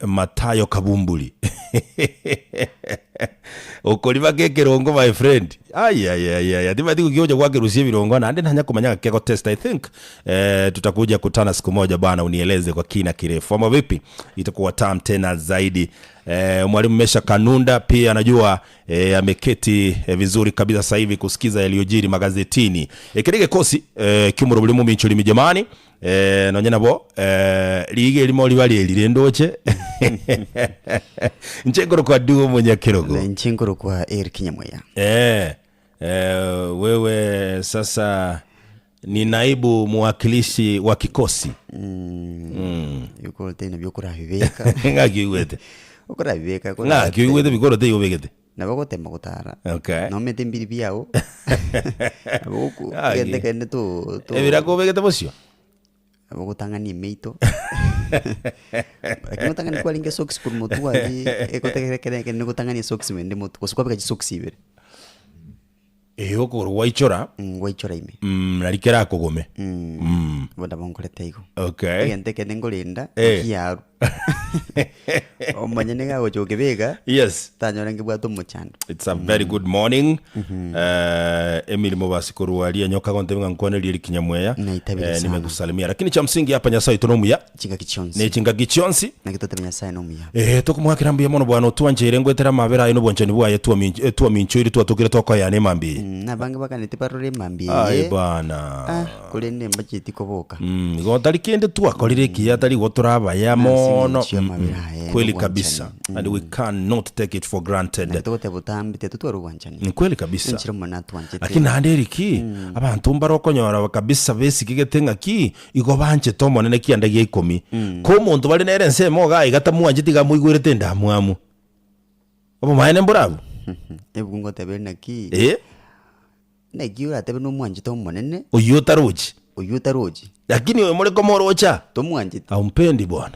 Matayo Kabumbuli. Ukoliva kekerongo my friend. Ay. Ndivyo ukioja kwake Rusia virongo na ndena hanya kumanya keko test. I think tutakuja kutana siku moja bana, unieleze kwa kina kirefu. Ama vipi? Itakuwa tamu tena zaidi. Mwalimu Mesha Kanunda pia anajua ameketi vizuri kabisa sasa hivi kusikiza yaliyojiri magazetini. Kirige kosi kimuro bulimu minchuli mijamani. Nonye nabo liige limo libali lirendoche. Nchengoro kwa duo mwenye kirogo. Nchengoro kwa Eric Kinyamweya. Wewe sasa ni naibu mwakilishi wa kikosi. Yuko tena byokora hiveka. Ngakiwete. Okora hiveka. Ngakiwete bikoro te yobegete. Nabako tema gutara. Okay. No mete mbiri byao. Nabako kende kende to. Ebirako begete bosio. Nabako tangani meito. Akino tangani kwa linge socks por motua ekote kene ko tangani socks mende motu. Kosuka beka socks ibere. Okoro waichora. Waichora ime. Narikera kogome. Boda bonkolete igo. Okay. Igente kene ngolinda kiaru. Omanye nega ojoge bega. Yes. Tanyora ngibwato muchando. It's a very good morning. Emily Mobasikuru alia nyoka kontenga nkone lili Kinyamweya. Nimekusalimia. Lakini cha msingi hapa Nyasaye tonomuya. Chinga Gichonsi. Ne Chinga Gichonsi. Na kitote Nyasaye nomuya. Tokumwakirambiye mono bwana tuanje ngwetera mabera ino bonchani bwaye tuwa minchuri tuwatukire toko yane mambi. Na bange baka netiparure mambi. Ai bana. Kulene mbachiti koboka. Gotari kende tuwakolire kiyatari gotoraba ya mono. Kweli kabisa. And we cannot take it for granted. Natote butambi tetu ruwanchani. Kweli kabisa. Nchiro manatu wanchete. Lakini handeriki abantu mbarokonyora kabisa besi kigetenga ki igobanje tomo nene kiandagiye 10. Ko muntu bali nere nsemo ga igatamuanje ga muigwirete ndamwamu. Obo maene mborabu. Ebungo tebena ki. Na giura tebe no mwanje tomo nene. Oyuta roji. Lakini wewe mole komorocha. Tomwanje. Haumpendi bwana.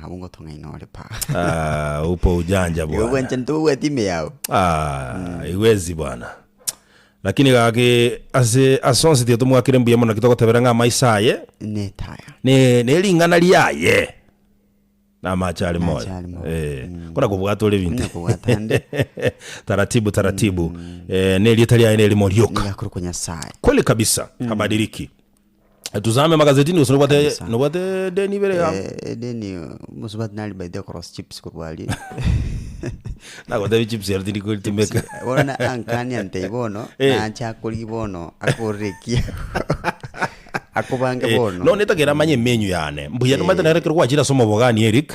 Bungo tonga inole pa. Upo ujanja bwana. Wewe nchanto wetime yao. Iwezi bwana. Lakini kage asonsi tio tumwakire mbuye mona kitoko teberanga maisaye. Netaya. Ne lingana liaye. Na machali moja. Kuna kubwato le bintu. Taratibu. Ne litalia ene limorioka. Yakuru kwa Nyasaye. Kweli kabisa. Habadiriki. Tuzame magazetini usubate deni bere ya. Deni musubate nali by the cross chips kurwali. Na kwa chips ya dini kweli timeka. Wana ankani ante bono na chakuli bono akorekia. Akubanga bono. No netagira manye menyu yane. Mbuya no matana rekero kwa jira somo bogani Eric.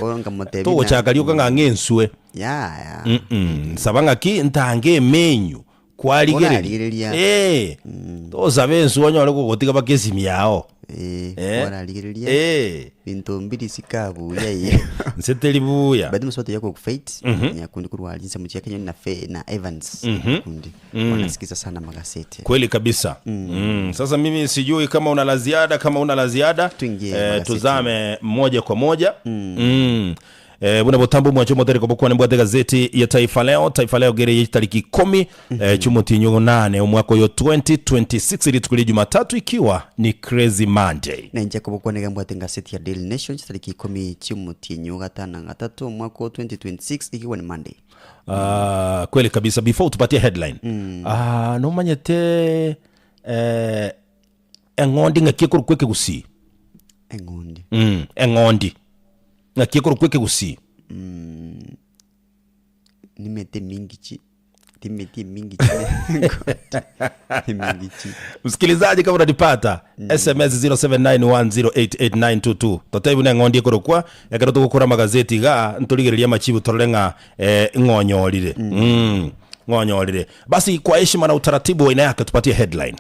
To chakali ukanga ngenswe. Ya. Sabanga ki ntange menyu. Kwaligereria. Toza bensu wanyo aleko gotika bakesi miao. Kwaligereria. Bintu mbili sikabu yaye. Nseteli buya. Badi muswatu yako kufate nyakundi kurwali nse muchia Kenya na Evans kundi. Wanasikiza sana magazeti. Kweli kabisa. Sasa mimi sijui kama una la ziada, tuzame moja kwa moja. Buna botambu mwacho motere kwa mbwate gazeti ya Taifa Leo gere tariki 10 Chumutinyo 8 mwaka yo 2026 ili Jumatatu ikiwa ni Crazy Monday. Na nje kwa mbwate gazeti ya Daily Nation tariki 10 Chumutinyo 3 mwaka 2026 ikiwa ni Monday. Kweli kabisa. Before tupatie headline no manyete engondi ngakikuru kweke gusi engondi na kikoro kweke gusi nimete mingichi msikilizaji kama unanipata SMS 0791088922 totebu na ngondi koro kwa yakero tukukura magazeti ga ntoligereria machibu torenga ngonyorire basi kwa heshima na utaratibu wa inayaka tupatie headline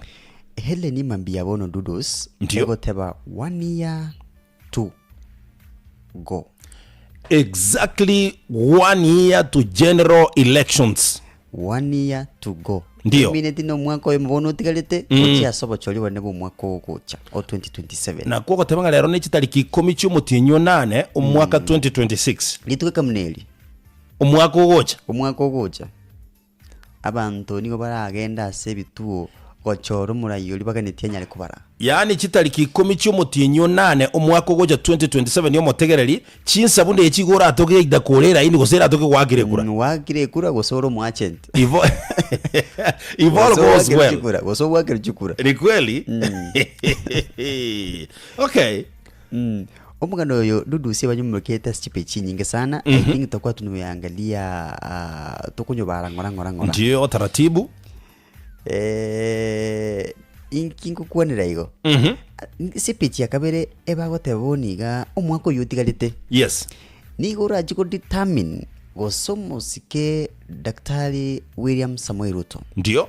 ni mambia bono dudos ndio teba 1 year to go. Exactly 1 year to general elections. 1 year to go. Ndio. Minute no mwako mbono tigalete ocha sobo choli wane bo mwako gocha o 2027. Na koko tebanga lero ne chitariki 10 Chumutinyo 8 umwaka 2026. Lituka mneli. Umwako gocha. Abantu niko baragenda sebituo gochora omurayi ori baganetie nyare kubara yani chitariki 10 cy'umutinyo 8 omwaka goja 2027 yo motegereri chinsabu nde chigora atoke idakorera ini gosera atoke wagire kura gosora omwagent ivo goes well goso wagire chukura ni kweli okay omugano oyo dudusie banyumurukete stipechi nyingi sana I think tutakuwa tunaangalia tukunyobara ngora ndio taratibu inkingo kuonera igo stipechi yakabere ebagoteboniga omwako yutigarite yes nigo rajiko determine gosomosike Daktari William Samoei Ruto ndio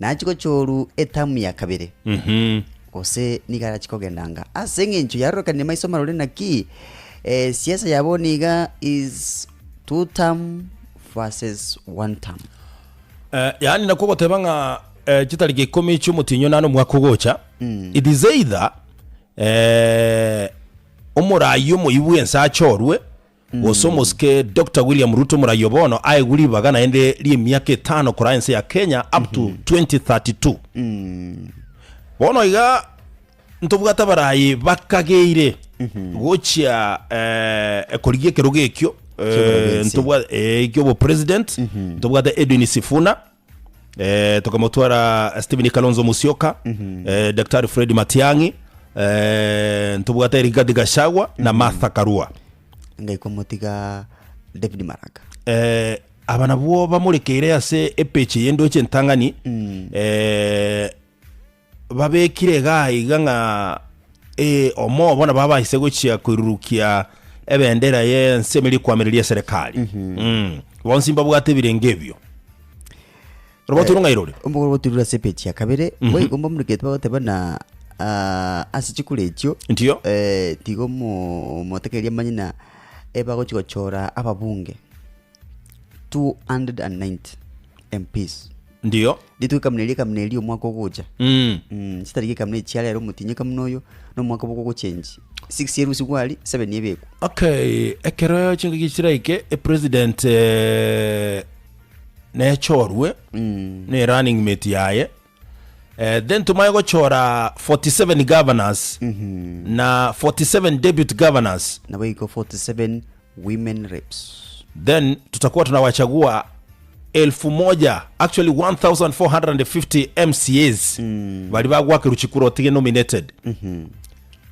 nachiko choru etamu yakabere gose nigara chikogendanga asenge ncho yarokane maiso marore naki siasa yaboniga is 2 term versus 1 term yani nakogotebanga chitariki 10 cy'umutinyo 8 mwaka gocha it is either omurayi omoibu ensa achorwe gosomoske Dr. William Ruto murayi bono aiguri bagana ende ri myaka 5 kora ensa ya Kenya up to 2032 bono iga ntubwata barayi bakageire gocha ekorigie kerogekyo ntubwa ikyo bo president ntubwata Edwin Sifuna tukamutwara Stephen Kalonzo Musyoka Dr. Fred Matiang'i ntubwata Rigathi Gachagua na Martha Karua ngaikomotiga David Maraga abana bo bamurekeire ase epeche yendo chentangani babekire gahiga nga omo bona baba hise gochia kwirurukia ebendera ye nsemeli kwamereria serikali bonsimba bwate birengebyo roboto rungairore omugoro turura sepechi yakabere we gomba murikete bagotebana asichikulecho ndio tigo motekeria manyina ebagochora ababunge 290 MPs ndio ditu kamneli omwaka ogocha sitariki kamneli chiale ro mutinyika mnoyo no mwaka boko change 6 years gwali 7 yebeku okay ekero chinga gichiraike president ne chorwe ne running mate yaye then tumaye gochora 47 governors na 47 deputy governors na wiko 47 women reps then tutakuwa tunawachagua 1000 actually 1450 MCAs bali bagwake ruchikuro tige nominated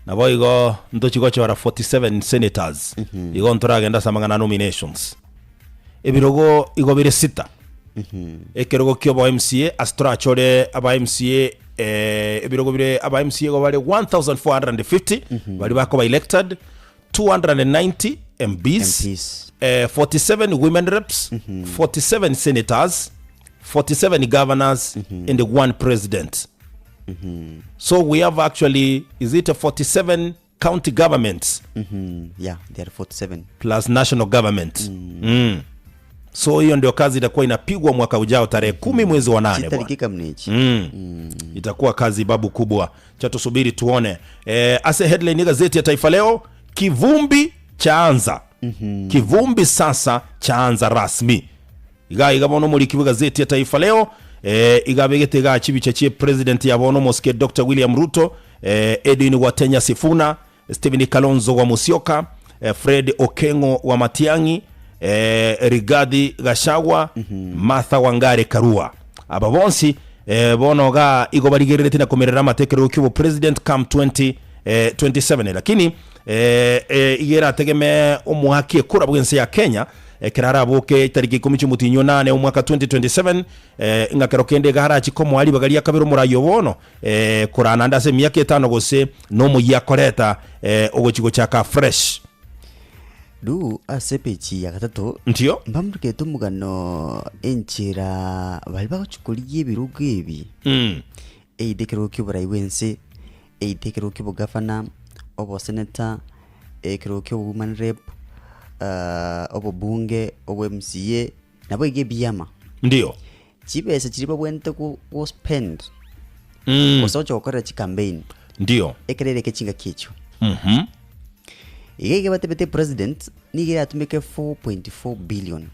na boigo ndochiko chora 47 senators igo ntoragenda samangana nominations ebirogo igobire 6 ekerogo kyo ba MCA astra chore aba MCA ebirogo bire aba MCA go bale 1450 bali bako ba elected 290 MPs 47 women reps 47 senators 47 governors and 1 president so we have actually is it a 47 county governments yeah there are 47 plus national government so hiyo ndio kazi itakuwa inapigwa mwaka ujao tarehe 10 mwezi wa 8 chitariki mnechi itakuwa kazi babu kubwa cha tusubiri tuone ase headline ya gazeti ya Taifa Leo kivumbi chaanza kivumbi sasa chaanza rasmi iga bono muri kibuga gazeti ya Taifa Leo igabegete ga chibiche chie president ya bono moske Dr. William Ruto Edwin Watenya Sifuna Stephen Kalonzo wa Musyoka Fred Okengo wa Matiang'i Rigathi Gachagua Martha Wangari Karua aba bonsi bono ga igo barigerete na komerera matekero kibo president come 2027 lakini igera tegeme omuhaki kura bwense ya Kenya kirara boke tariki 10 cy'umutinyo 8 umwaka 2027 ngakero kende gahara chikomo ali bagali yakabiro murayo bono kurana ndase myaka 5 gose no muyakoreta ogochigo chaka fresh du asepechi ya gatatu ntio mbamruke tumugano enchira bali bagochukuriye ebirugo ebi eidekero kiburayi wense eidekero kibo governor obo senator ekero kibo woman rep obo bunge obo MCA nabo ige biyama ndio chibese chiriba bwente ku spend osocho okora chi campaign ndio ekerere kechinga kicho igege batebete president nigera atumike 4.4 billion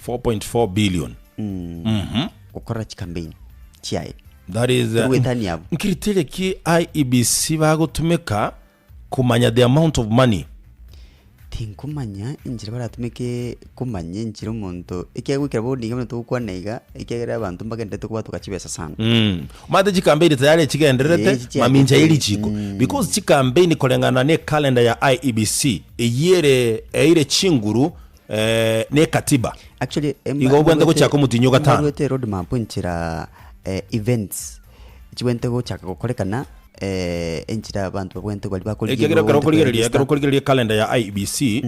4.4 billion okora chi campaign chiae That is nkiritere ki IEBC bagotumeka kumanya the amount of money. Tinkumanya injira baratumike kumanya injira umuntu ikiyagwikira bo ninga muntu ukwaneiga ikiyagira abantu mbagende tukuba tukachibesa sana. Mate chikampeni tayari chigenderete maminja ili chiko because chikampeni kolengana ne calendar ya IEBC ile chinguru ne katiba. Actually igobwende ko chako mutinyo gatano. Wete road map injira events chiwente go chako kolekana enchira abantu babwente bali bakoligereria calendar ya IEBC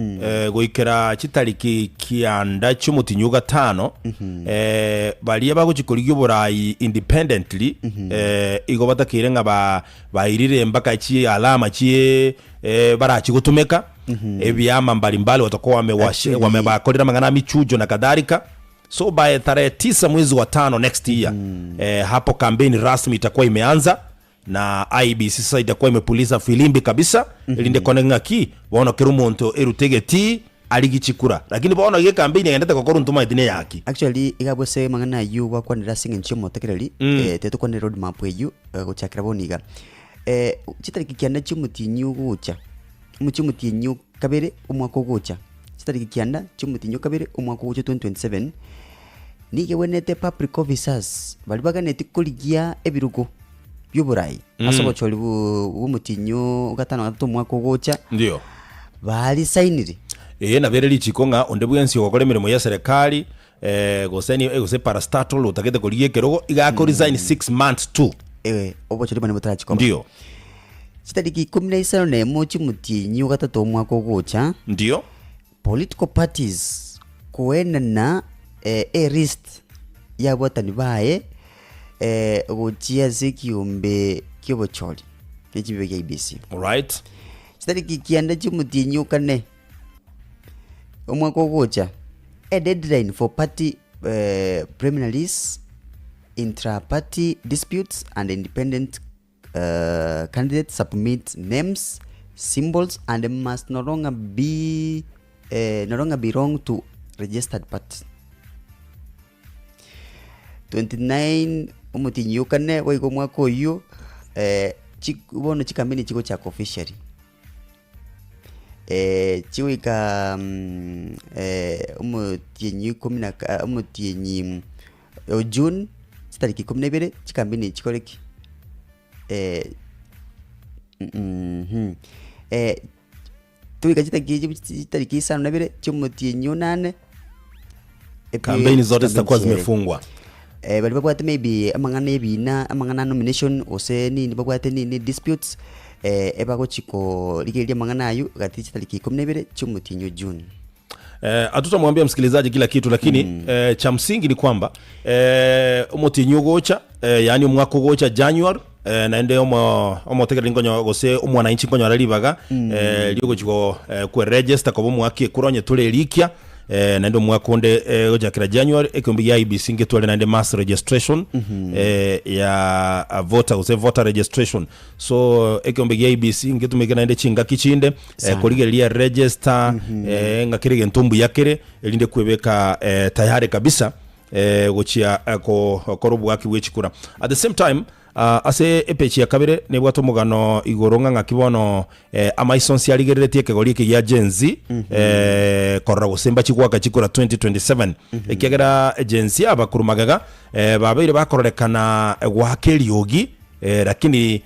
goikera chitariki kianda cy'umutinyo gatano bali baguchikoliga burayi independently igo batakire nga bairire mbaka chi alama chi barachi gutumeka ebyama mbalimbali watakuwa wamebakolera mangana michujo na kadhalika. So by tarehe 9 mwezi wa 5 next year hapo kampeni rasmi itakuwa imeanza na IEBC sasa itakuwa imepuliza filimbi kabisa ilinde konenga ki waona kirumonto erutegeti aligichikura lakini baona ye kampeni yaendete kokoro ntuma idine yaki. Actually igabose mangana yu wakwanira singe nchimo tekerali tetu kwa road map eyu guchakira boniga chitariki kianda cy'umutinyu gucha umutinyu kabere umwaka gucha chitariki kianda cy'umutinyu kabere umwaka gucha 2027 nige wenete public officers bali baganete kuligia ebirugo by'uburayi asobocholi bumutinyu gatano gatatu umwaka gucha ndio bali sainire na bere lichikonga onde bwensi okole mirimo ya serikali goseni gose parastatal utagete kuligie kerogo igako resign 6 months too obocholi bane mutarachikoma ndio chitariki 15 ne mochi mutinyu gatatu umwaka gucha ndio political parties kuenana a list ya botani bae guchia zikiumbe kyobocholi kichibe kya IEBC. Alright. Chitariki kianda cy'umutinyu kane umwaka gucha a deadline for party preliminaries, intra-party disputes and independent candidates submit names, symbols and must no longer belong to registered party. 29 umutinyu kane waigo mwaka uyu chibono chikameni chiko cha officially chiwika umutinyu 10 umutinyu June tariki 12 chikameni chikoleki tuwika chitariki 7 cy'umutinyu 8 kampeni zote zitakuwa zimefungwa. Bali babwate maybe amangana ebina amangana nomination ose ni babwate ni disputes ebago chiko ligelia mangana ayu gati chitariki 12 cy'umutinyu June. Hatutamwambia msikilizaji kila kitu lakini cha msingi ni kwamba umutinyu gocha yani umwaka gocha January naende omo tekera ngonyo gose umwana inchi ngonyo aralibaga ligo chiko ku register ko mwaka kuronye tule likia naende mwaka onde gocha kira January ekombi ya IEBC ngetwale naende mass registration ya voter registration. So ekombi ya IEBC ngetumike naende chinga kichinde koligelia register ngakirege ntumbu yakere elinde kwebeka tayari kabisa gochia ko korobu waki wechikura. At the same time ase epechi ya kabere ne bwato mugano igoronga ngakibono amaisonsi aligeretie kegoli ke ya Gen Z korra gusemba chigwaka chikura 2027 ekegera Gen Z abakurumagaga babaire bakorekana gwake lyogi lakini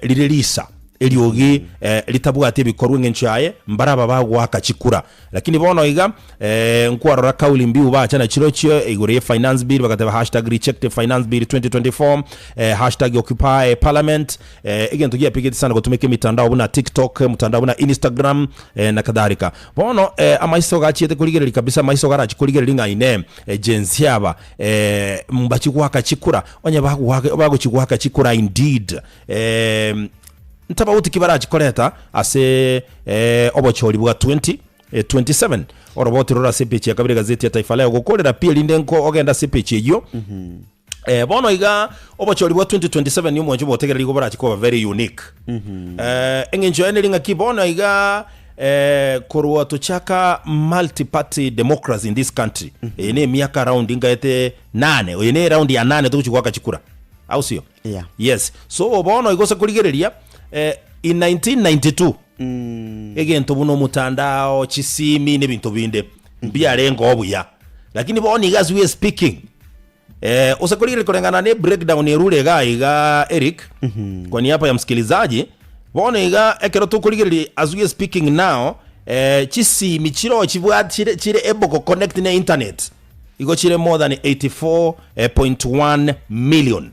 lirelisa eliogi litabwate bikorwe ngenchaye mbaraba bagwaka chikura lakini bono iga nkwaro kauli mbiu bacha na chirochio igore finance bill bakateba #reject the finance bill 2024 #occupy parliament igen tugia pigeti sana kutumike mitandao buna TikTok mtandao buna Instagram na kadhalika bono amaisoga chiete kuligereri kabisa amaisoga ra chikuligereri ngaine jensiaba mbachi gwaka chikura onye bago chigwaka chikura indeed ntabauti kibaraji koleta ase obocholi bwa 2027 oroboti rora sepechi ya kabiri gazeti ya Taifa Leo gukorera pia lindenko ogenda sepechi eyo bono iga obocholi bwa 2027 ni umwanjo botegera ligo baraji ko very unique engenjo enelinga kibono iga korwa tuchaka multi-party democracy in this country ene miaka round ingaete 8 ene round ya 8 tukuchikwa kachikura au sio? Yeah. Yes, so bono igose kurigereria in 1992 egento buno mutandao chisimi n'ebintu binde byarenga obuya, lakini bono as we speaking usakurigere kulingana ne breakdown erule ga Eric kwa niaba ya msikilizaji bono iga ekero tukurigere as we speaking now chisimi chiro chibwa chire able to connect na internet igo chire more than 84.1 million.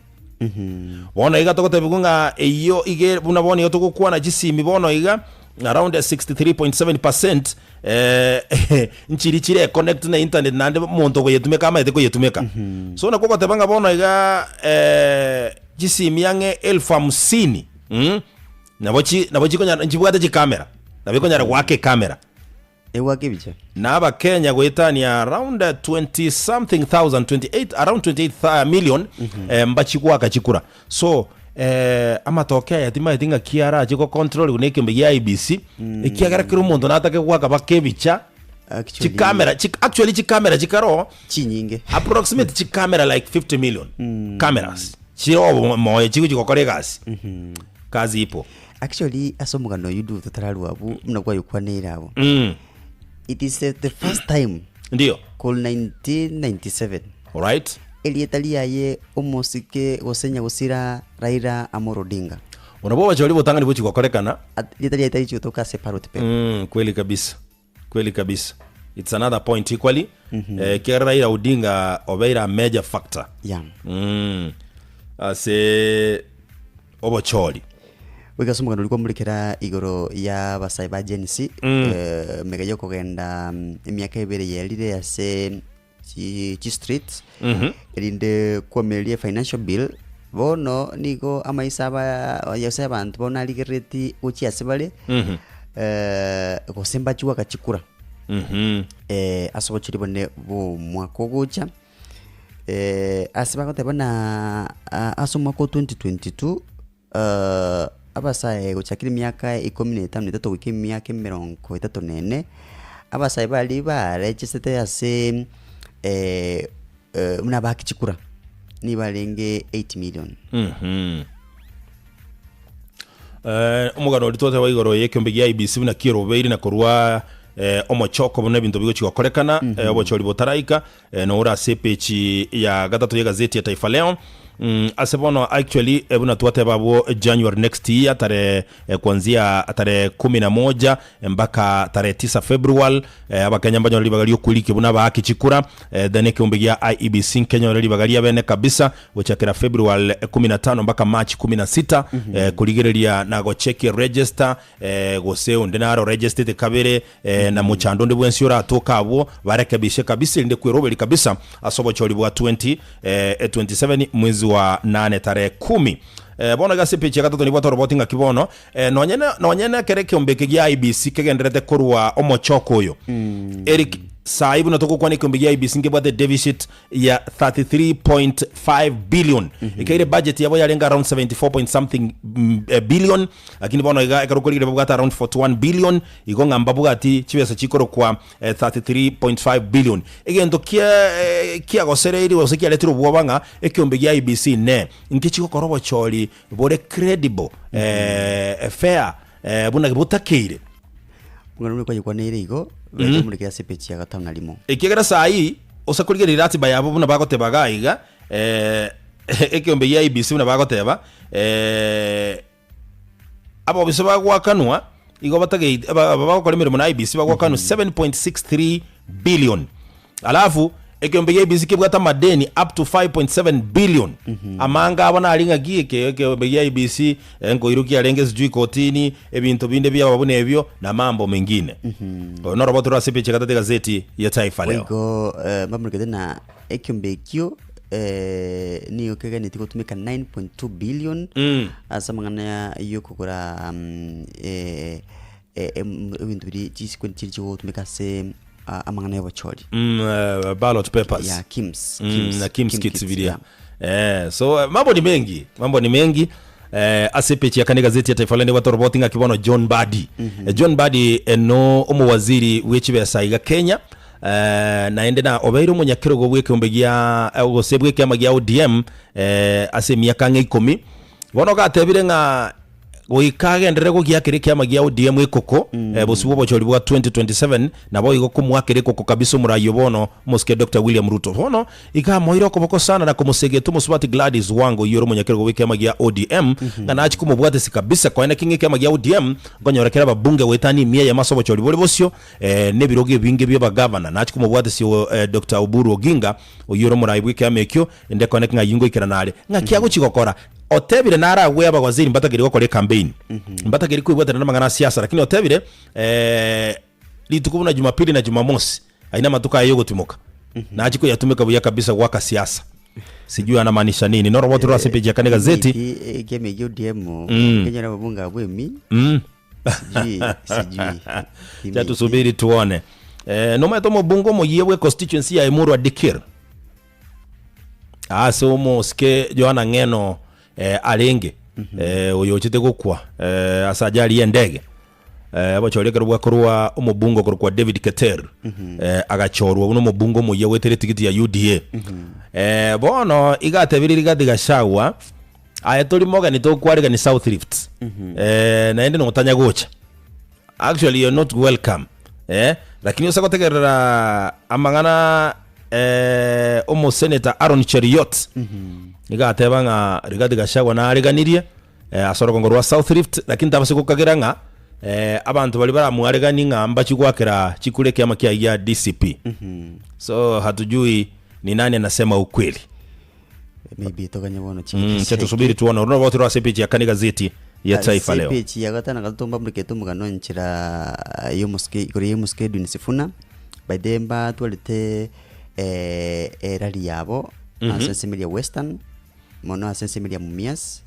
Bono iga tokote bigunga iyo ige buna bono iyo tukukwa na chisimi bono iga around 63.7% nchiri chire connect na internet nande muntu go yetumeka ama eteko yetumeka. So na koko tebanga bono iga chisimi yange 1050 nabochi konya nchibwate chi camera nabikonya wake camera ewake bicha na aba Kenya gwetania around 20 something thousand 28 around 28 million mbachi kwa kachikura. So amatokea yatima yatinga kiara chiko control uneke mbe IBC ikiagara kiro muntu natake gwaka bakebicha chi camera actually chi camera chikaro chinyinge approximate chi camera like 50 million cameras chiro moye chiko koregas kazi ipo actually asomugano yudu tutararu abu mnagwa yukwanira abo it is the first time ndio call 1997 alright elietalia ye omosike gosenya gosira Raila Amolo Odinga unabo bacholi botanga ni buchiko korekana elietalia itaicho toka separate pe kweli kabisa it's another point equally kia Raila Odinga obeira a major factor yeah ase obocholi wigasomugano liko mulikera igoro ya basaiba agency megayo kugenda emyaka ibere yelire ase chi street erinde kwamelia financial bill bono nigo amaisaba yase abantu bona aligereti uchi asebale gosemba chuwa kachikura asobochiri bone bo mwako gocha asiba kotebana asomako 2022 abasaye guchakira myaka 15 wiki myaka 34 abasaye bali baregistered ase muna bakichikura ni balenge 8 million omugano litote wa igoro yekyombe gya IBC na kiro beiri na korwa omochoko bone bintu bigo chikokorekana obochori botaraika no ura sepechi ya gatatu ya gazeti ya Taifa Leo asebono actually ebuna tuwate babo January next year tare kuanzia tare 11 mpaka tare 9 February abakenya mbanyo libagalio kulike buna bakichikura then ekyombegia IEBC Kenya libagalio bene kabisa gochakira February 15 mpaka March 16 kuligereria na go check register goseo ndenaro registered kabere na muchando ndi bwensura atoka abo barekebishe kabisa inde kwirobeli kabisa asobo choli bwa 27 mwezi wa 8 tarehe 10 bona gase peche gatatu ni bwa roboting akibono nonyene kereke ombeke gya IBC kegenderete korwa omochoko yo Eric saibu natoko kwa nikombe gya IBC ngebwa the deficit ya 33.5 billion ikaire budget yabo yalenga around 74 point something billion lakini bona ikarokolire bwa around 41 billion igonga mbabuga ati chibesa chikoro kwa 33.5 billion egento kia gosere iri wose kia letiro bwabanga ekyombe gya IBC ne nkichiko korobo choli bore credible fair buna butakire ngano kwa nere igo muri sepechi ya gatanu limo ikigera sai osakurigera ratiba yabo buna bagoteba iga ekyombe ya IBC buna bagoteba abo bisaba gwakanwa igo batage abakora mirimo na IBC bagwakanu 7.63 billion alafu ekyombe ya IBC kibwata madeni up to 5.7 billion amanga abona alinga gieke ekyombe ya IBC ngo iruki alenge sijui kotini ebintu binde bya babone ebyo na mambo mengine no roboto rasepeche gatete gazeti ya Taifa Leo ngo mamurikete na ekyombe kyo ni okega ni tikotumika 9.2 billion asamangana yo kugura ebintu biri chikwenti chigo tumika se amangana y'abachori ballot papers ya Kims kits video so mambo ni mengi asepechi ya kanega gazeti ya Taifa Leo watu roboting akibono John Badi no omu waziri wechibesa iga Kenya naende na obeire munyakiro go bweke gia gosebwe kiama gia ODM ase miaka 10 bono gatebire nga goikagendere go giakire kiama gia ODM ikoko bosubo bochori bwa 2027 nabo igo kumwakire koko kabisa murayo bono moske Dr. William Ruto bono ikamoira okoboko sana na kumusegetu musubati Gladys Wango yoro munyakiro go kiama gia ODM ngana achi kumubwate sikabisa kwa ina kingi kiama gia ODM ngonyorekera babunge wetani mia ya masobo chori bole bosyo nebiroge binge bya bagavana na achi kumubwate si Dr. Oburu Oginga oyoro murayo bwe kiama ekyo ende connect nga yingo ikiranale nga kiago chigokora otebire nara we abagwaziri mbatagiri gukora campaign mbatagiri kwibwatana na magana siasa lakini otebire litukubuna Jumapili na Jumamosi aina matuka yogo timoka na achiko yatumika buya kabisa waka siasa sijui anamaanisha nini no roboto rwa sepeji yakane gazeti game ODM Kenya na babunga bwemi sijui tatu subiri tuone no matomo bungo moyewe constituency ya Emuru Adikir aso moske Joana Ngeno alenge oyochite gukwa asajali yendege abachoreka rwa kurwa umubungo kurwa David Keter agachorwa uno mubungo muye wetere tikiti ya UDA bono igatebiriri gadigashagwa ayatori moga nitokwarega ni South Rift naende no tanya gocha actually you're not welcome lakini usakotegerera amangana omo senator Aaron Cheriot igateba nga Rigathi Gachagua na areganirie asorokongo rwa South Rift lakini tabase kukagira nga abantu bali baramuaregani nga mbachigwakira chikule kiama kia ya DCP so hatujui ni nani anasema ukweli maybe tokanya bono chiki chetu subiri tuone uno wote rwa sepeji ya kani gazeti ya Taifa Leo sepeji ya gatana gatomba muriketo mugano nchira yo muske dunisifuna by demba twalite rally yabo asensimelia Western mono asensimelia Mumias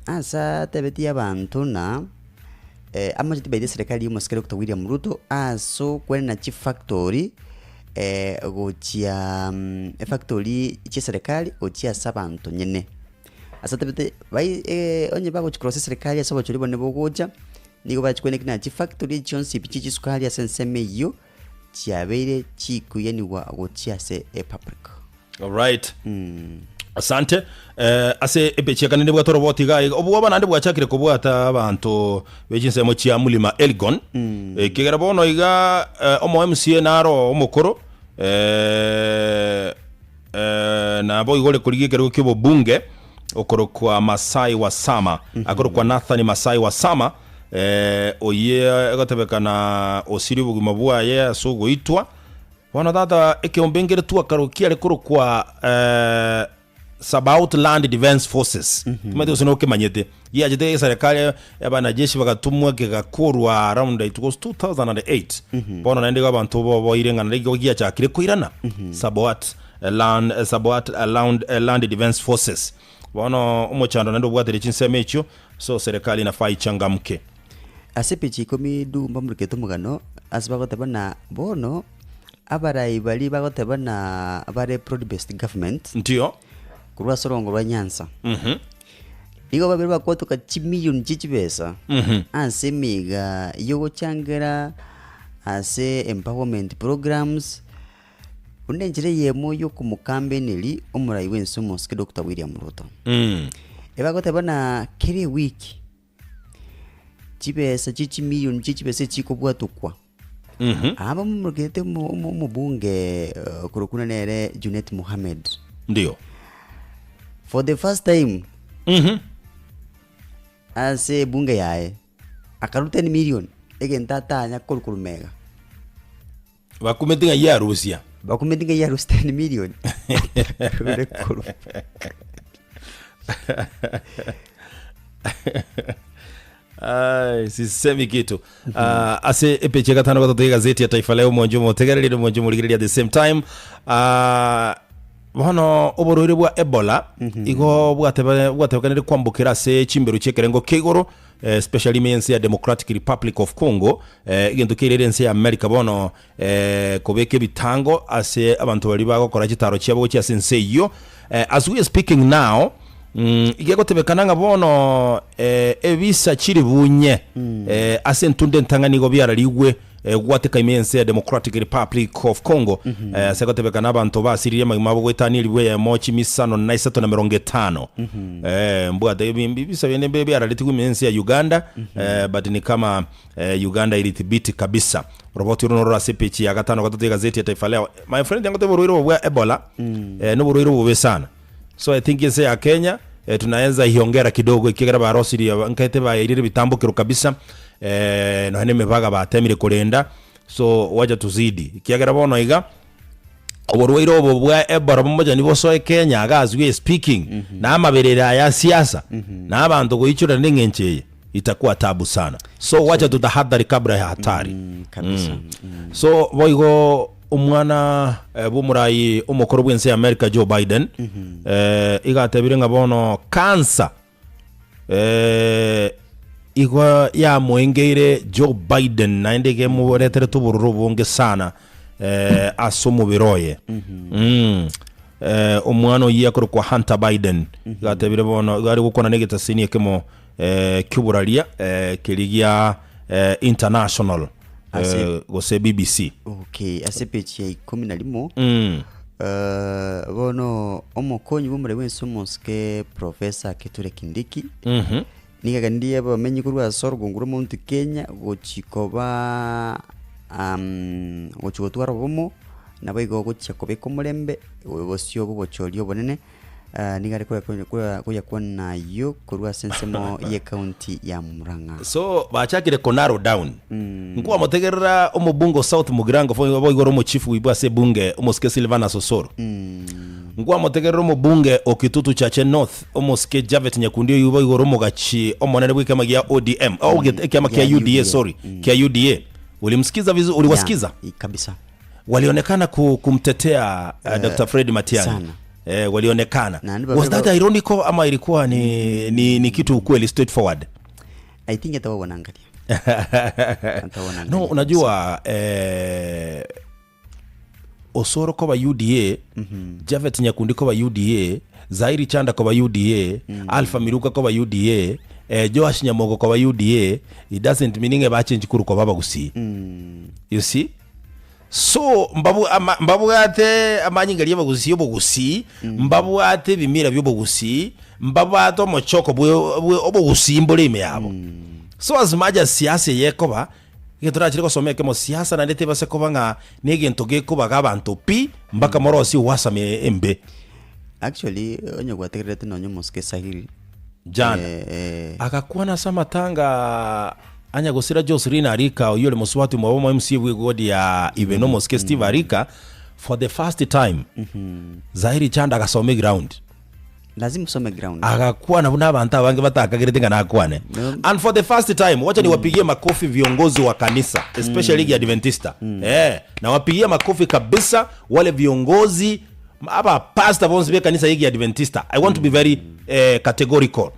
asa tebeti abantu na amajiti by serikali y'umuskere Dr. William Ruto aso kwena chief factory gochia factory chi serikali gochia sabantu nyene asa tebeti bai onye bago chikrosa serikali asa bachuri bone bogoja nigo bachikwene kina chief factory chonsi pichi sukali asenseme yo chiabeire chikuyeniwa gochia se public. All right. Asante ase epeche kanene bwa toroboti ga obuwa banande bwa chakire ko bwata abantu bejinse mo chia mulima Elgon kigera bono iga omo MCA naro omukoro na boy gole kurigi kero kibo bunge okoro kwa Masai wa Sama akoro kwa Nathan Masai wa Sama oye agatebekana osiri buguma bwa ye sugo itwa wana data ekeombengere tu akarokia lekoro kwa Sabaot Land Defense Forces tumete usinoke manyete ya jete serikali yabana jeshi bagatumwa kegakorwa around it was 2008 bono naende abantu bo irenga nalego giya chakire koirana Sabaot Land Defense Forces bono umuchando nando bwatere chinseme echo so serikali inafaa ichangamke asepechi komi du mbamuriketo mugano asbagotebana bono abarai bali bagotebana abare broad based government ndio kurwa sorongo rwa Nyanza igo babiri bakotoka chimillion chichibesa anse miga yogo changera ase empowerment programs unenjire yemo yo kumukambeneli omurai wenso moske Dr. William Ruto ebagotebana kiri wiki chibesa chichimillion chichibesa chikobwatukwa aba murugete mu bunge kurukuna nere Junet Mohamed ndio for the first time ase bunge yae akaruta ni million egentata nya kulkulumega bakumetinga ya Rusia bakumetinga ya Rusia ni million sisemi kitu ase epeche gatano gatatu gazeti ya Taifa Leo mwanjumo tegerere mwanjumo ligiri at the same time bono oborore bwa Ebola igo bwatebakanire kwambukira se chimberu chekerengo kegoro especially mense ya Democratic Republic of Congo igendo kirerense ya America bono kobeke bitango ase abantu bali bagokora kitaro cyabo cya senseyo as we are speaking now igego tebekananga bono ebisa chiri bunye ase ntunde ntanganigo byaraliwe gwateka imense ya Democratic Republic of Congo sekotebeka n'abantu basiriye magima bwetani liwe mochi misano na 350 mbwate bisabene bebe araliti imense ya Uganda but ni kama Uganda ilithibiti kabisa. Roboti runoro CPC ya gatano gatatu gazeti ya Taifa Leo. My friend yangote buruiro bwa Ebola no buruiro bube sana. So I think yese ya Kenya tunaweza hiongera kidogo ikigera barosiri nkete bayirire bitambukiro kabisa no hane mebaga batemire kurenda. So waja tuzidi ikigera bono iga oburuiro bwa Ebola mmoja nibo so Kenya agazwe speaking na amaberera ya siasa na abantu goichura n'ingencheye itakuwa tabu sana. So wacha tutahadhari kabla ya hatari kabisa. So boigo umwana bumurayi umukuru w'inse ya America Joe Biden igatebire ngabono cancer igwa ya muengeire Joe Biden na ndege mu retere tubururu bunge sana asumu biroye umwana yiyakuru kwa Hunter Biden igatebire bono gari gukona negeta sini kemo kuburalia kiligia international gose BBC. Okay, asepechi ya 11 bono omukonyi bumure wenso monske Professor Kithure Kindiki nigaga ndiye bamenye kurwa sorgo nguru muntu Kenya gochikoba gochigotwara bomo nabo igo gochikobe komulembe bosio bobochorio bonene nigari kuya kwana yo kurwa sensemo ye county ya Murang'a. So bachakire konaro down nkuwa motegerera omubungo South Mugirango fo boigoro mu chief wibwa se bunge omoske Silvana Sosoro nkuwa motegerera omubunge Okitutu Chache North omoske Javet Nyakundi yubo igoro mugachi omonere bwikama ya ODM au kama kia UDA sorry kia UDA ulimsikiza vizuri uliwasikiza kabisa walionekana kumtetea Dr. Fred Matiang'i walionekana. Was that ironical ama ilikuwa ni kitu ukweli straightforward? I think atawa wanangalia. No, unajua Osoro kwa UDA, Javet Nyakundi kwa UDA, Zairi Chanda kwa UDA, Alpha Miruka kwa UDA, Joash Nyamogo kwa UDA, it doesn't mean eba change kuru kwa baba gusi. You see? So mbabu ate amanyingali bagusi yo bogusi mbabu ate bimira byo bogusi mbabu ato mochoko bwo obogusi mbolime yabo. So as much as siasa yekoba igitura chiriko someke mo siasa na ndete base koba nga negento gekoba gabantu pi mbaka morosi wasame embe. Actually onyo gwategerete no nyomoske sahiri jana akakuwa na samatanga anya gosira Jocelyn Arika oyole muswati mwa MC wigodi ya Ibeno Moske Steve Arika for the first time Zairi Chanda akasome ground lazima usome ground akakuwa na n'abantu abange batakagerete ngana akwane and for the first time wacha niwapigie makofi viongozi wa kanisa especially ya Adventista na wapigie makofi kabisa wale viongozi aba pastor bonse be kanisa ya Adventista. I want to be very categorical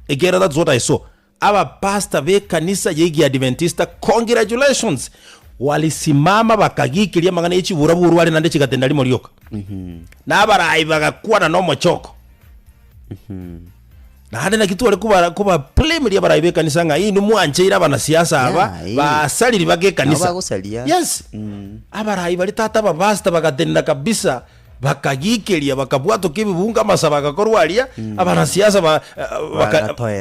again. That's what I saw. Aba pastor be kanisa yegi Adventista, congratulations, walisimama bakagikiria magana ichi buraburu wale nande chigatenda limo lyoka na abarayi bagakuwa na nomo choko na hade na kitu wale kuba primary abarayi be kanisa nga hii numwancheira bana siasa aba basaliri bage kanisa yes abarayi bali tata ba pastor bagatenda kabisa bakagikiria bakabwato kibunga masaba gakorwalia abana siasa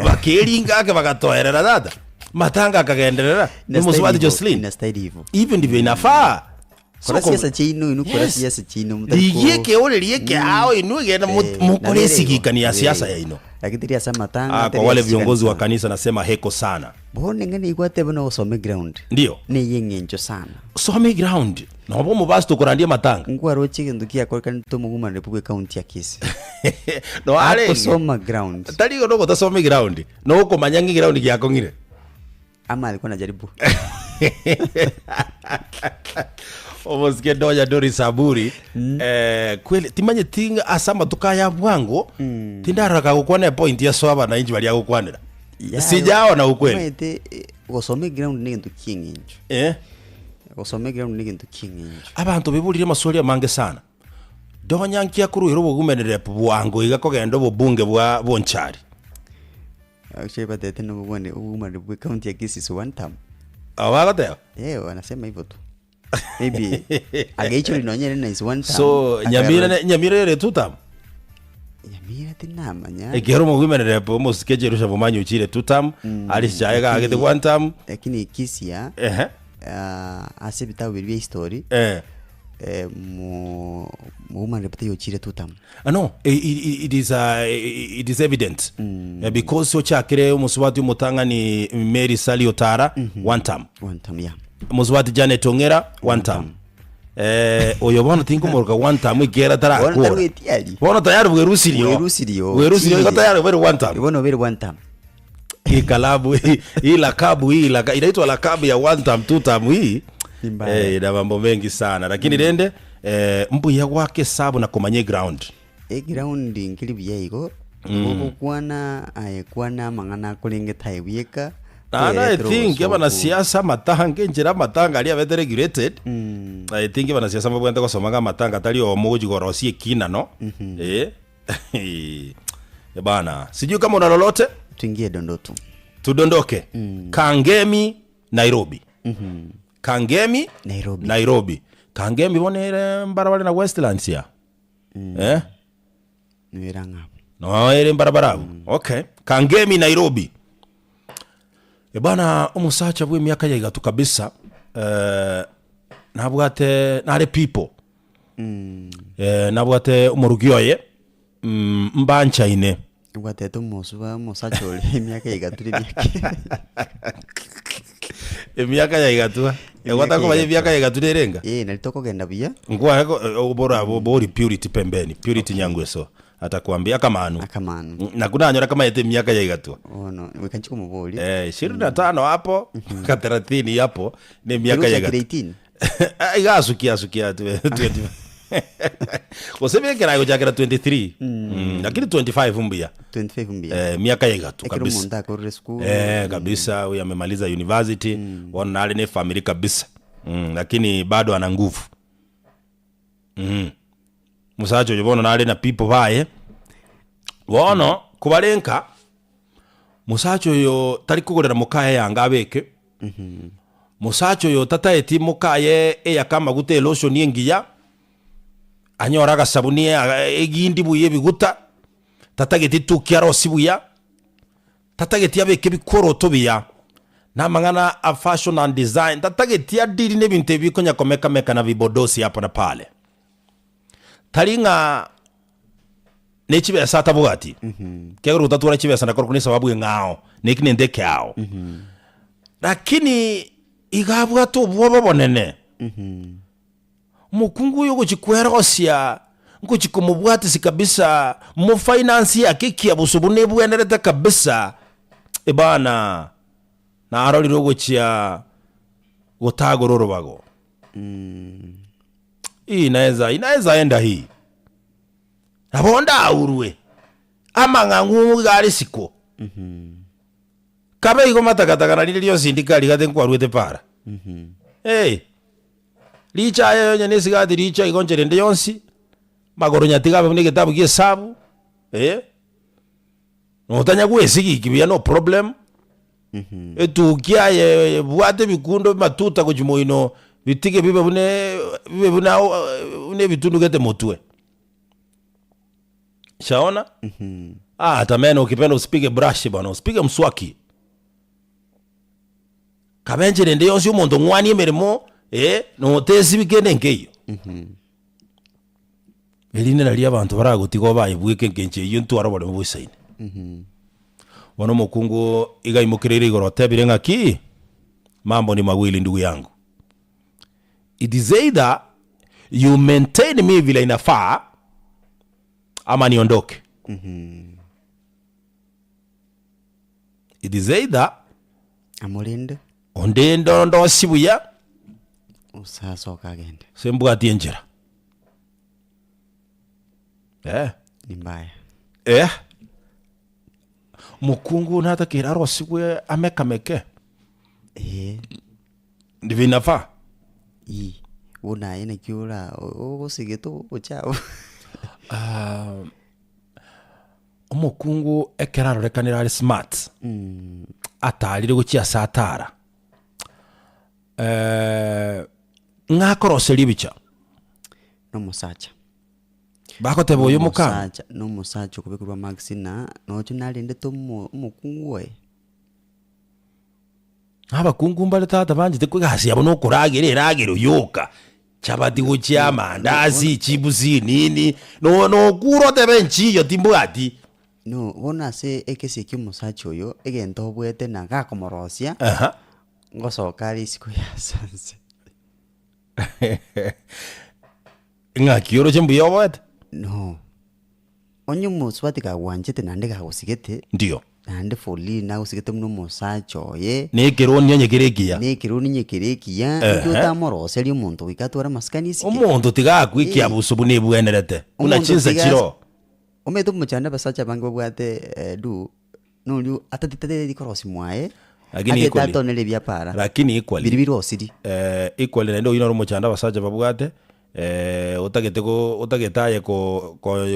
bakeringa ke bagatoerera dada matanga akagenderera ni muswati Jocelyn even ndivyo inafaa kora siasa chino inu kora siasa chino liyeke ole liyeke ao inu genda mukolesi kikani ya siasa ya ino akitiria sama tanga kwa wale viongozi wa kanisa nasema heko sana bone ngani igwate bano some ground ndio ni yengenjo sana some ground no bo mubasto tukurandia matanga ngwaro chigendukia kwa kan to muguma Republic County ya Kisi no ale some ground taligo no gota some ground no uko manyangi ground gyakongire ama alikuwa anajaribu omoske doja Dori Saburi kweli timanye tinga asama tukaya bwango tindaraka gukwana point ya swaba na inji bali yakukwanira sijao na ukweli mete gosome ground nintu kinginjo gosome ground nintu kinginjo abantu bibulire masori amange sana donyankia kuruhiro bugumenere bwango igakogenda bubunge bwa bonchari actually batete no bubone ubumare bwa county ya Kisi one time Awagoteo. Wanasema hivyo tu. Maybe agaicho linonyere na is one time. So nyamira ile tutam. Nyamira tinama nya. Ekero mugimene po musikeje rusha bumanyu chire tutam alishaega agete one time. Lakini kisia asibita bibia story. Mu repete yo chire tutam. No, it is evident. Because so chakire muswati mutanga ni Mary Sally Otara one time. One time, yeah. Muswati Janet Ongera one time. Oyo bono tinko morga one time igera tara akora. Bono tayari werusirio iko tayari very one time. Bono very one time. Hii kalabu hii lakabu inaitwa lakabu ya one time two time hii. Ina mambo mengi sana lakini rende mbu ya wake sabu na komanye ground. Ground ngilibya iko. Kwana mangana kulengeta ibieka. I think yabana siasa matanga njira matanga ali abete regulated. I think yabana siasa mabwenda ko somaga matanga tali omuji gorosie kina no. Yabana sijui kama una lolote tuingie dondoto. Tudondoke. Kangemi Nairobi. Kangemi Nairobi. Kangemi bonere mbarabara na Westlands ya. Niranga. No ere mbarabara. Okay. Kangemi Nairobi. Bana umusacha bwe myaka ya igatu kabisa nabwate nare people nabwate umurugyoye mbancha ine bwate to musuba musacha ole myaka ya igatu myaka ya igatu wata ko baye myaka ya igatu renga nalitoko genda bia ngwa obora bori purity pembeni purity nyangweso atakwambia akamanu na kuna anyora kama yete miaka ya igatu no wekanchi ko muboli 25 hapo ka 30 hapo ni miaka ya igatu igasukia 20 Useme kena yoja kera 23 lakini 25 mbia miaka ya igatu kabisa kabisa huyu amemaliza university wana ale ne family kabisa lakini bado ana nguvu musacho yobona nale na people bae wono kubalenka musacho yo tari kugorera mukaye yanga abeke musacho yo tataeti mukaye yakama gute lotion yengiya anyoraga sabuni egindi buye biguta tatageti tukiaro sibuya tatageti abeke bikoroto biya namangana a fashion and design tatageti adiri nebinte bikonya komeka meka na vibodosi hapo na pale taringa nechibesa tabugati keguru tatura chibesa nakoro kuni sababu ngao nekine ndeke ao lakini igabwa to bwobo bonene mukungu yo kuchikwerosia nguchikumubwati sikabisa mu finance yake kia busubune bwendereta kabisa ebana na aroliro gochia gotagororo bago inaweza enda hii abonda aurwe ama ngangu gari siko kabe iko matakataka na lilio sindikali gate nkwarwete para licha ayo nyene sigadi licha igonjere ndi yonsi magoro nyatiga bune getabu gie sabu no tanya kwesigi kibya no problem etukia ye bwate bikundo matuta kujimoino bitike bibe bune bitundu gete motwe shaona tameno ukipenda usipige brush bwana usipige mswaki kabenjere ndi yonsi umuntu ngwani emeremo no tesi bikene ngeyo eline nali abantu baragutigo bayibwike ngenje iyo ntwara bole mubusaine wono mukungu igaimukirire igoro tebire ngaki mambo ni mawili ndugu yangu it is either you maintain me vile inafaa ama niondoke it is either amulinde ondendo ndo sibuya usaso kagende sembu atienjera ni mbaya mukungu nata kiraro siwe amekameke ndivinafa una ina kiura usigeto uchao umukungu ekeraro rekanira ari smart atalire gukia satara ng'akoroseri bicha n'omusacha bakoteba oyo mukama n'omusacha okubikurwa maxina nocho nalindete omukungu we abakungu mbale tata banjite kwegasi yabo nokuragira eragiro yoka chabati guchia mandazi chibuzi nini no kuro tebe nchiyo timbwati no bona se ekesi ky'omusacha oyo egento obwete na gakomorosia ngosoka ari isiko yasanze ng'akioro chembuya obwete no onye muswati kagwanchete nande gagusigete ndio nande foli nagusigete muno musacha oye nekironi onyekerekia nekironi nyekerekia ndotamoroseri omonto wikatwara masikani isike omonto tigakwikia busu bunebwenerete kuna chinsa chiro ometo muchanda basacha bange babwate du nolio atatitete dikorosi mwae lakini equally tatonele byapara lakini equally biribiro osiri equally nendo ino muchanda basacha babwate utagetaye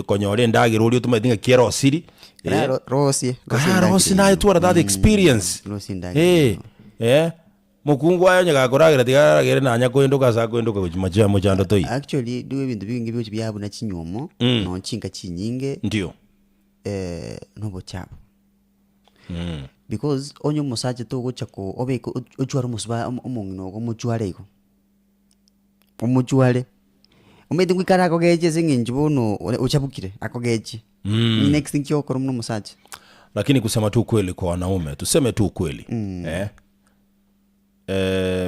konyore ndagiro uri utumatinga kierosiri rosi naye twara that experience mukungu wayo nyagakoragira tigaragire nanya kwenduka sa kwenduka kuchimacha muchando toi actually duwe bintu bingi byo byabu na chinyomo no chinka chinyinge ndio no bochabo because onyo musaje to gochako obeko ojwara musba omongino go muchwarego omuchware umedi ngikara akogeje zinginji bono uchabukire akogeje next thing yokoro muno musaje lakini kusema tu kweli kwa wanaume tuseme tu kweli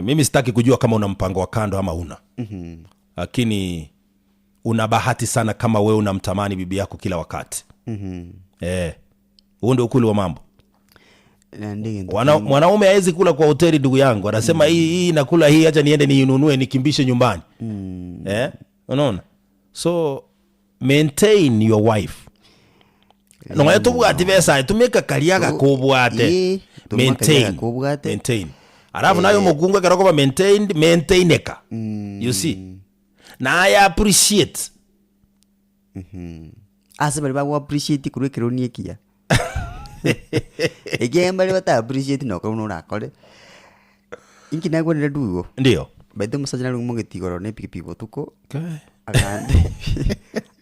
mimi sitaki kujua kama una mpango wa kando ama una lakini una bahati sana kama wewe unamtamani bibi yako kila wakati huo ndio ukweli wa mambo. Mwanaume hawezi kula kwa hoteli ndugu yangu, anasema hii nakula hii, acha niende niinunue nikimbishe nyumbani. Unaona? So maintain your wife. No yetu bwati besa tumeka kaliaga kubwate. Maintain. Alafu nayo mugunga karoko ba maintaineka. You see? Na I appreciate. Asa bali ba appreciate kurwekero niekia. Again bali bata appreciate no kono nakole. Inki nago ne duwo. Ndio. Bado musajana lungu ngetigoro ne pikipigo tuko. Okay.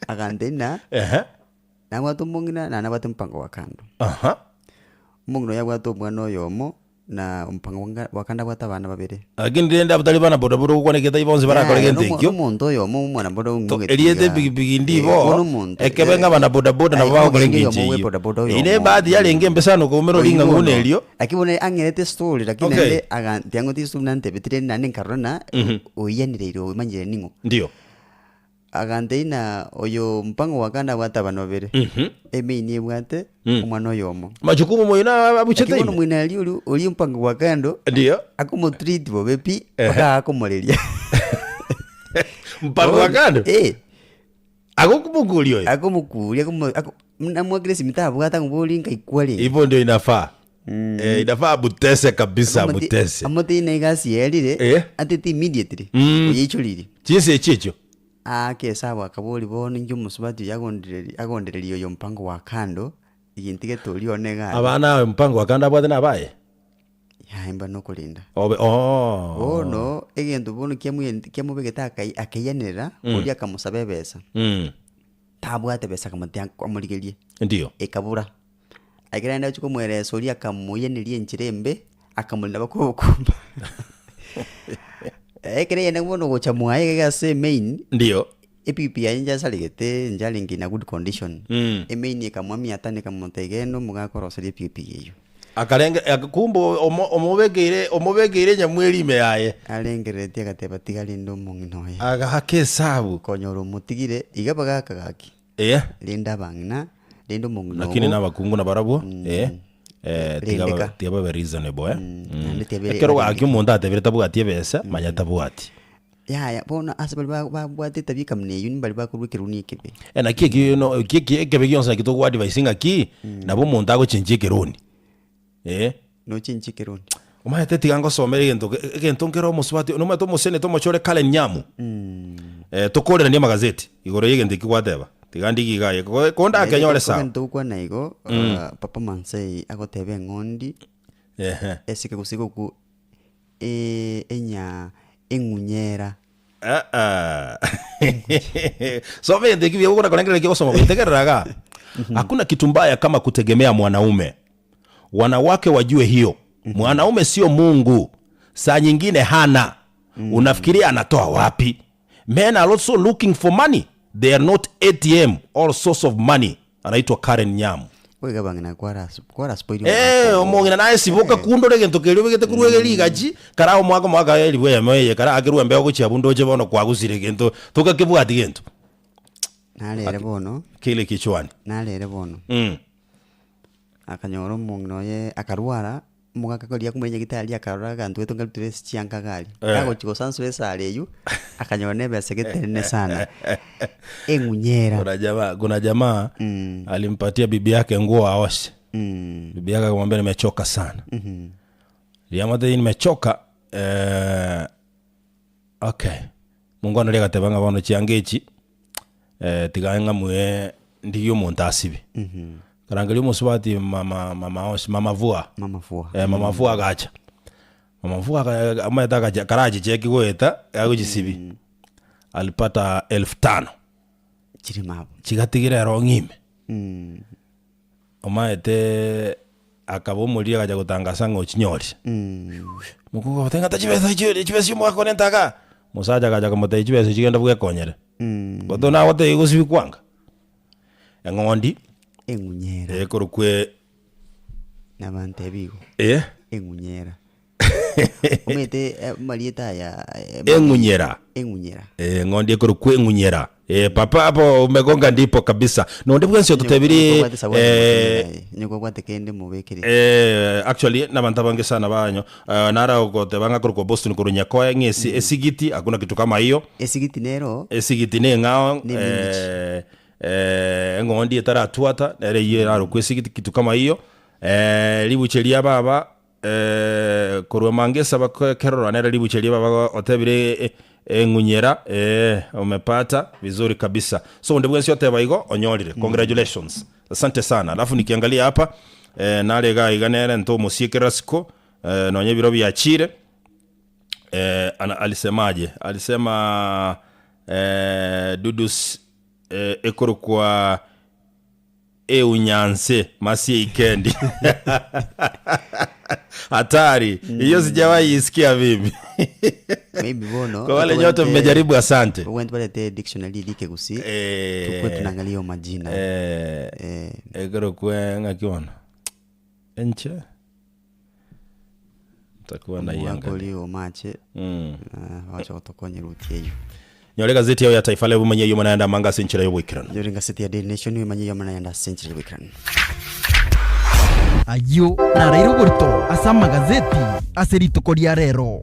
Agande na. Na watu mungina na watu mpango wakando. Mungino ya watu mwana yomo na mpango wakanda wata bana babere. Lakini ndenda butali bana boda boda ko neketa ibonze bara ko legende kyo. Umuntu yomo mwana boda ungu. Eliete bigi ndibo. Ekebenga bana boda boda na baba ko legende. Ine baadhi yale ngembe sana ko mero linga ngune elio. Akibone angelete story lakini ande agantiango tisu nante betire nane nkarona oyenire iro manjire ningo. Ndio. Aganteina oyo mpango wakanda wata bana babere. Emini bwate umwana yomo. Majukumu moyina abuchete. Akibono mwina liulu oli mpango wakando. Ndio. Akumo treat bo bepi baka akomolelia. Mpango wakando? Akokumukulio yo. Akomukulia namwagire simita bwata nguboli nkayikwale. Ipo ndio inafaa. Inafaa butese kabisa butese. Amote inegasi yelire atete immediately. Oyichulire. Chinse chicho. Sawa akaboli bono njo musubati yagondereri yo mpango wakando igintige tolio nega. Abana mpango wakando bwate nabaye. Imba no kulinda. No. Egento bono kiamu begeta akayanira oli akamusabe besa. Tabwate besa kamatya kwamurigelie. Ndio. Ekabura. Agiranda chuko mwere soli akamuyeniriye njirembe akamulinda bakokumba. Ekere na bono gocha mwaye gase main. Ndio. Epipi anja saligete njalingi na good condition. Main ekamwami atane kamontegeno mugakoroseri pipi yeyo. Akarenge akumbo omobegeire nyamweri me yaye. Alengerete agateba tigalindo munginoye. Agake sabu konyoro mutigire igabaga kagaki. Linda bangna lindo mungino. Lakini nabakungu na barabo tigaba reasonable ekero waki umuntu atebere tabwati besa manya tabwati ya bona asabali babwati tabika mneyo ni bali bakurwekero nikebe na kiki no kiki ekebe gyonsa kitoko advice ngaki nabo umuntu ago chinjikeroni no chinjikeroni umaya tetiga ngosomere gento ngero muswati no mato musene to mochore kale nyamu tokorera ni magazeti igoro yegende kikwateba tigandiki gaye konda kenyore sa ndukwa naigo papa mansei agotebe ngondi esike kusiko ku enya eng'unyera. So vende kivyo kuna konengele kiko somo kutegereraga. Hakuna kitu mbaya kama kutegemea mwanaume. Wanawake wajue hiyo. Mwanaume sio Mungu. Saa nyingine hana. Unafikiria anatoa wapi? Men are also looking for money. They are not ATM or source of money. Anaitwa Karen Nyamu. Wega bangina kwara spoil. Omongina naye siboka kundo rege ntokelyo begete kuruege ligaji karao mwaka elibwe moye kara akiruwe mbeo kuchia bundo je bono kwa gusire gento toka kibwati gento. Nalere bono. Kile kichwani. Nalere bono. Akanyoro mongno ye akarwara mugaka kolia kumenya gitali akarora gantu etonga tres chianka gali. Kago chiko sansu esale yu akanyone bese getene sana. Eng'unyera. Kuna jamaa alimpatia bibi yake nguo aoshe. Bibi yake akamwambia nimechoka sana. Liamate nimechoka okay. Mungu analega tebanga bono chiangechi tiganga mwe ndiyo montasibi. Karangali musubati mama vua. Mama vua gacha. Mama vua ameta gacha karaji cheki goeta agujisibi. Alipata 1500. Chirimabo. Chigatigira rongime. Omaete akabomulia gacha gutangasa ngo chinyori. Mukugo batenga tachibesa chibesa mwako nentaka. Musaja gacha kamote chibesa chigenda buge konyere. Godona wote igosibi kwanga. Ngondi eng'unyera korokwe nabante bigo eng'unyera umete marieta ya eng'unyera ngondi korokwe eng'unyera papa hapo umegonga ndipo kabisa no ndipo sio tutebiri nyoko kwate kende mubekere actually nabanta bange sana banyo nara ukote banga koroko Boston kurunya kwa ngesi esigiti hakuna kitu kama hiyo esigiti ne ngao ngondi etara tuata nere yera kwesiki kitu kama hiyo libuchelia baba korwa mangesa bakerora nere libuchelia baba otebire eng'unyera umepata vizuri kabisa so ndebwe sio teba igo onyorire congratulations asante sana alafu nikiangalia hapa nale ga iganere nto musiekera siko nonye biro byachire alisemaje alisema dudus ekoro kwa unyanse masi ikendi hatari hiyo sijawahi isikia vipi maybe bono kwa wale nyote mmejaribu asante went pale the dictionary like gusi tukwe tunaangalia majina ekoro kwa ngakiona enche takuwa na yanga leo mache wacha utokonye ruti hiyo nyore gazeti ya Taifa Leo manye yo manaenda manga senchira yo wikran nyore gazeti ya Daily Nation manye yo manaenda senchira yo wikran ayo na rairo burto asama gazeti aserito koria rero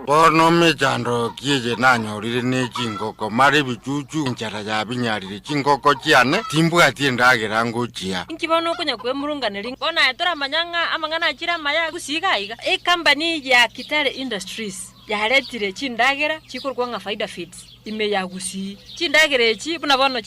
Bono mejando kieje nanyorire ne chingoko mari bichuchu nchara ya binyarire chingoko chiane timbwa tiendagera ngochia inkibono kunya kwe murunganiri bona etora manyanga amangana achira maya gusiga iga company ya Kitale Industries yaletire chindagera chikorwa nga faida feeds ime ya gusi chindagera echi buna bono